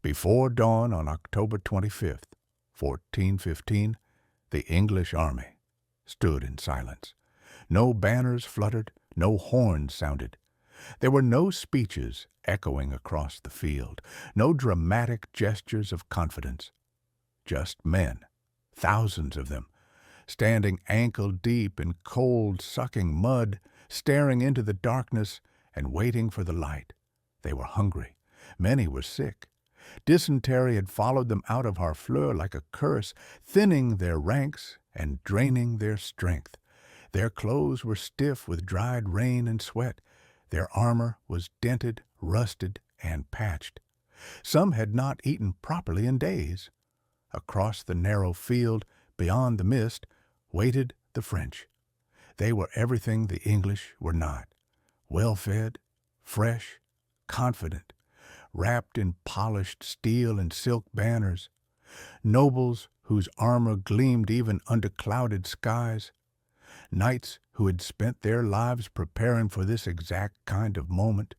Before dawn on October 25th, 1415, the English army stood in silence. No banners fluttered, no horns sounded. There were no speeches echoing across the field, no dramatic gestures of confidence. Just men, thousands of them, standing ankle-deep in cold, sucking mud, staring into the darkness and waiting for the light. They were hungry. Many were sick. Dysentery had followed them out of Harfleur like a curse, thinning their ranks and draining their strength. Their clothes were stiff with dried rain and sweat. Their armor was dented, rusted, and patched. Some had not eaten properly in days. Across the narrow field, beyond the mist, waited the French. They were everything the English were not. Well-fed, fresh, confident, wrapped in polished steel and silk banners, nobles whose armor gleamed even under clouded skies, knights who had spent their lives preparing for this exact kind of moment,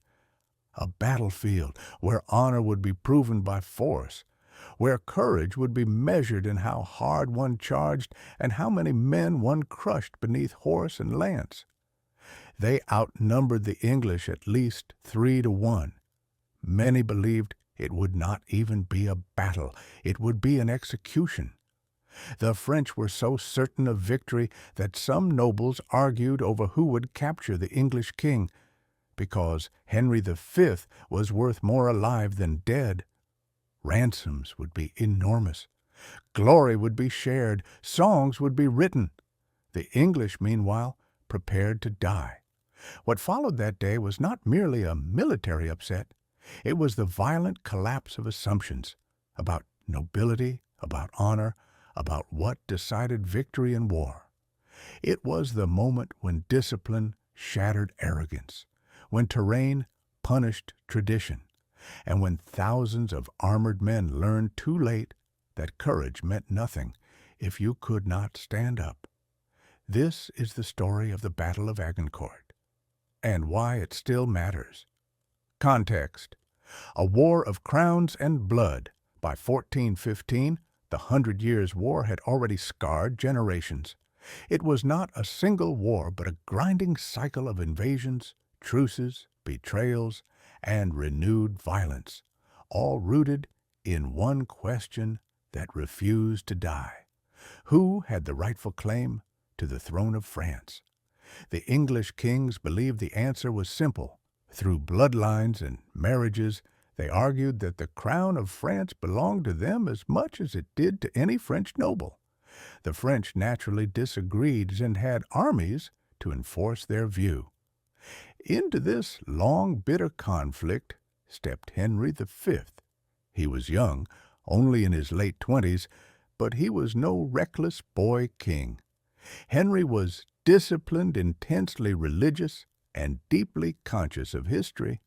a battlefield where honor would be proven by force, where courage would be measured in how hard one charged and how many men one crushed beneath horse and lance. They outnumbered the English at least 3-1. Many believed it would not even be a battle, it would be an execution. The French were so certain of victory that some nobles argued over who would capture the English king, because Henry V was worth more alive than dead. Ransoms would be enormous. Glory would be shared. Songs would be written. The English, meanwhile, prepared to die. What followed that day was not merely a military upset. It was the violent collapse of assumptions about nobility, about honor, about what decided victory in war. It was the moment when discipline shattered arrogance, when terrain punished tradition, and when thousands of armored men learned too late that courage meant nothing if you could not stand up. This is the story of the Battle of Agincourt, and why it still matters. Context: a war of crowns and blood. By 1415, the 100 Years' War had already scarred generations. It was not a single war, but a grinding cycle of invasions, truces, betrayals, and renewed violence, all rooted in one question that refused to die. Who had the rightful claim to the throne of France? The English kings believed the answer was simple. Through bloodlines and marriages, they argued that the crown of France belonged to them as much as it did to any French noble. The French naturally disagreed and had armies to enforce their view. Into this long, bitter conflict stepped Henry V. He was young, only in his late 20s, but he was no reckless boy king. Henry was disciplined, intensely religious, and deeply conscious of history.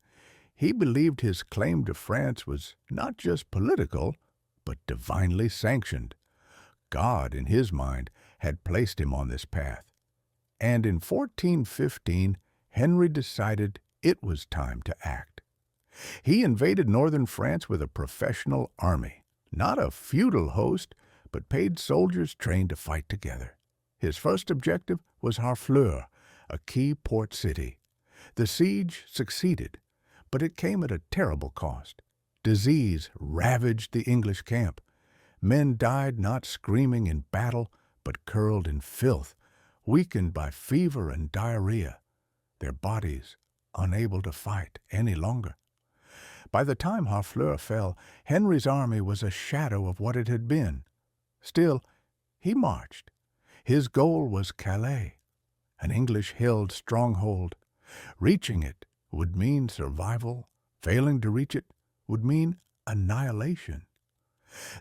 He believed his claim to France was not just political, but divinely sanctioned. God, in his mind, had placed him on this path. And in 1415, Henry decided it was time to act. He invaded northern France with a professional army, not a feudal host, but paid soldiers trained to fight together. His first objective was Harfleur, a key port city. The siege succeeded, but it came at a terrible cost. Disease ravaged the English camp. Men died not screaming in battle, but curled in filth, weakened by fever and diarrhea, their bodies unable to fight any longer. By the time Harfleur fell, Henry's army was a shadow of what it had been. Still, he marched. His goal was Calais, an English-held stronghold. Reaching it would mean survival. Failing to reach it would mean annihilation.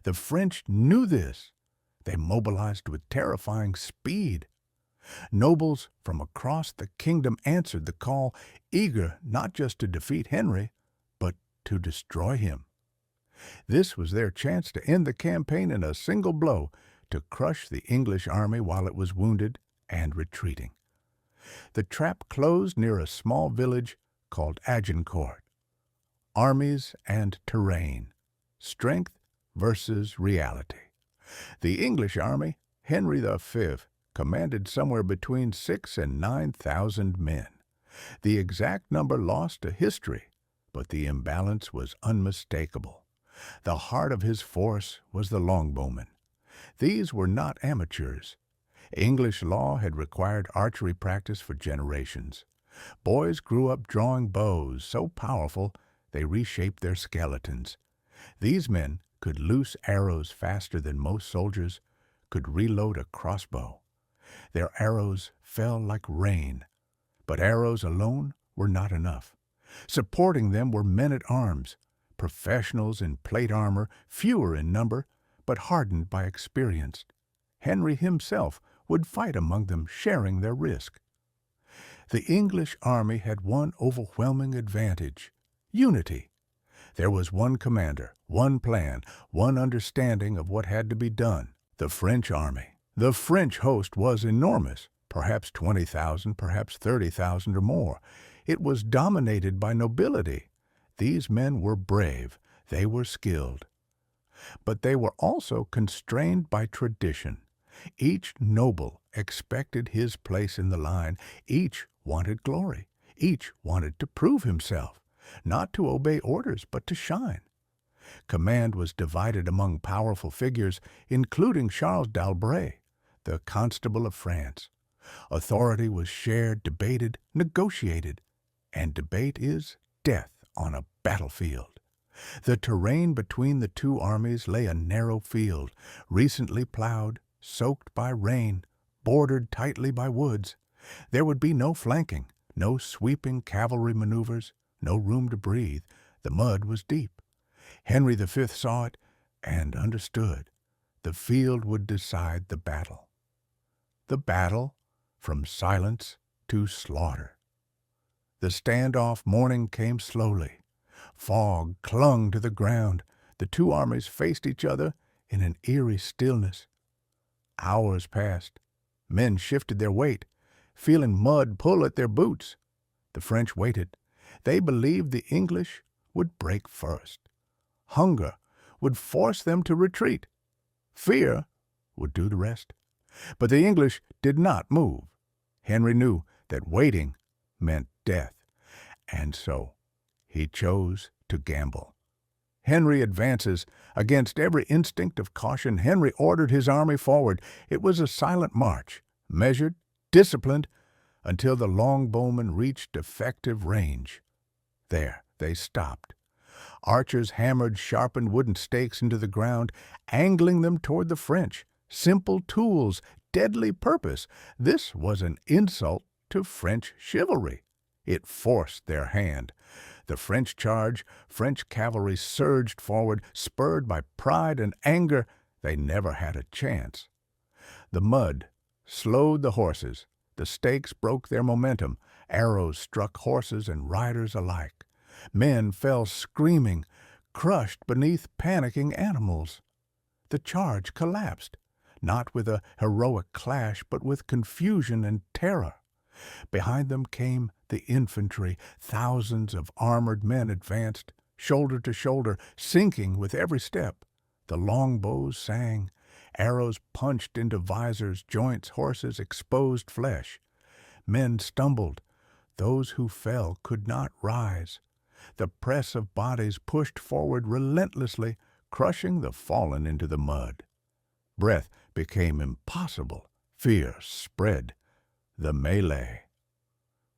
The French knew this. They mobilized with terrifying speed. Nobles from across the kingdom answered the call, eager not just to defeat Henry, but to destroy him. This was their chance to end the campaign in a single blow, to crush the English army while it was wounded and retreating. The trap closed near a small village called Agincourt. Armies and terrain. strength versus reality. The English army, Henry V, commanded somewhere between 6,000 and 9,000 men. The exact number lost to history, but the imbalance was unmistakable. The heart of his force was the longbowmen. These were not amateurs. English law had required archery practice for generations. Boys grew up drawing bows so powerful they reshaped their skeletons. These men could loose arrows faster than most soldiers, could reload a crossbow. Their arrows fell like rain. But arrows alone were not enough. Supporting them were men-at-arms, professionals in plate armor, fewer in number, but hardened by experience. Henry himself would fight among them, sharing their risk. The English army had one overwhelming advantage: unity. There was one commander, one plan, one understanding of what had to be done. The French army. The French host was enormous, perhaps 20,000, perhaps 30,000 or more. It was dominated by nobility. These men were brave. They were skilled. But they were also constrained by tradition. Each noble expected his place in the line. Each wanted glory. Each wanted to prove himself, not to obey orders, but to shine. Command was divided among powerful figures, including Charles d'Albret, the Constable of France. Authority was shared, debated, negotiated, and debate is death on a battlefield. The terrain between the two armies lay a narrow field, recently plowed, soaked by rain, bordered tightly by woods. There would be no flanking, no sweeping cavalry maneuvers, no room to breathe. The mud was deep. Henry V saw it and understood. The field would decide the battle. The battle from silence to slaughter. The standoff morning came slowly. Fog clung to the ground. The two armies faced each other in an eerie stillness. Hours passed. Men shifted their weight, feeling mud pull at their boots. The French waited. They believed the English would break first. Hunger would force them to retreat. Fear would do the rest. But the English did not move. Henry knew that waiting meant death, and so he chose to gamble. Henry advances. Against every instinct of caution, Henry ordered his army forward. It was a silent march, measured, disciplined, until the longbowmen reached effective range. There they stopped. Archers hammered sharpened wooden stakes into the ground, angling them toward the French. Simple tools, deadly purpose. This was an insult to French chivalry. It forced their hand. The French charge, French cavalry surged forward, spurred by pride and anger. They never had a chance. The mud slowed the horses. The stakes broke their momentum. Arrows struck horses and riders alike. Men fell screaming, crushed beneath panicking animals. The charge collapsed, not with a heroic clash, but with confusion and terror. Behind them came the infantry. Thousands of armored men advanced, shoulder to shoulder, sinking with every step. The longbows sang. Arrows punched into visors, joints, horses, exposed flesh. Men stumbled. Those who fell could not rise. The press of bodies pushed forward relentlessly, crushing the fallen into the mud. Breath became impossible. Fear spread. The melee.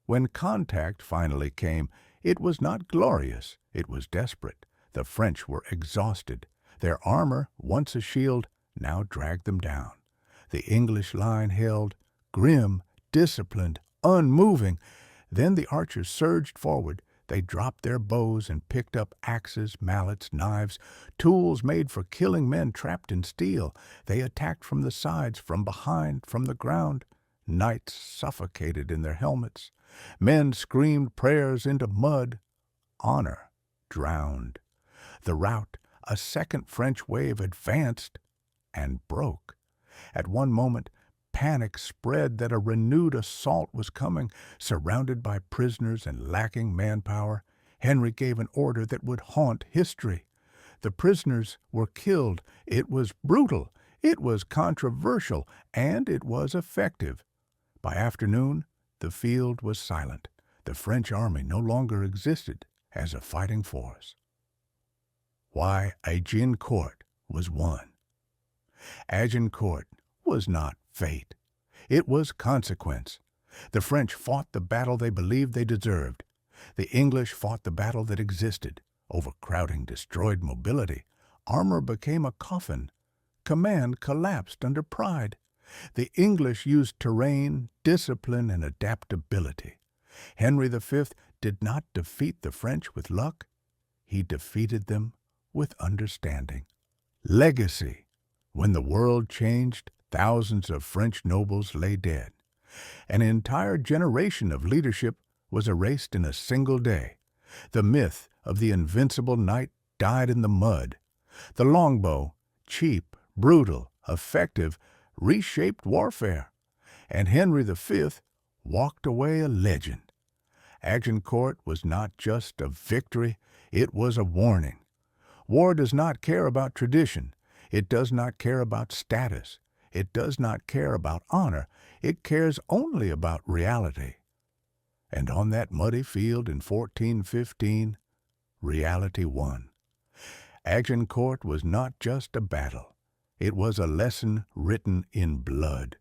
When contact finally came, it was not glorious. It was desperate. The French were exhausted. Their armor, once a shield, now dragged them down. The English line held, grim, disciplined, unmoving. Then the archers surged forward. They dropped their bows and picked up axes, mallets, knives, tools made for killing men trapped in steel. They attacked from the sides, from behind, from the ground. Knights suffocated in their helmets. Men screamed prayers into mud. Honor drowned. The rout, a second French wave, advanced and broke. At one moment, panic spread that a renewed assault was coming. Surrounded by prisoners and lacking manpower, Henry gave an order that would haunt history. The prisoners were killed. It was brutal. It was controversial, and it was effective. By afternoon, the field was silent. The French army no longer existed as a fighting force. Why Agincourt was won. Agincourt was not fate. It was consequence. The French fought the battle they believed they deserved. The English fought the battle that existed. Overcrowding destroyed mobility. Armor became a coffin. Command collapsed under pride. The English used terrain, discipline, and adaptability. Henry V did not defeat the French with luck. He defeated them with understanding. Legacy. When the world changed, thousands of French nobles lay dead. An entire generation of leadership was erased in a single day. The myth of the invincible knight died in the mud. The longbow, cheap, brutal, effective, reshaped warfare. And Henry V walked away a legend. Agincourt was not just a victory, it was a warning. War does not care about tradition. It does not care about status. It does not care about honor. It cares only about reality. And on that muddy field in 1415, reality won. Agincourt was not just a battle. It was a lesson written in blood.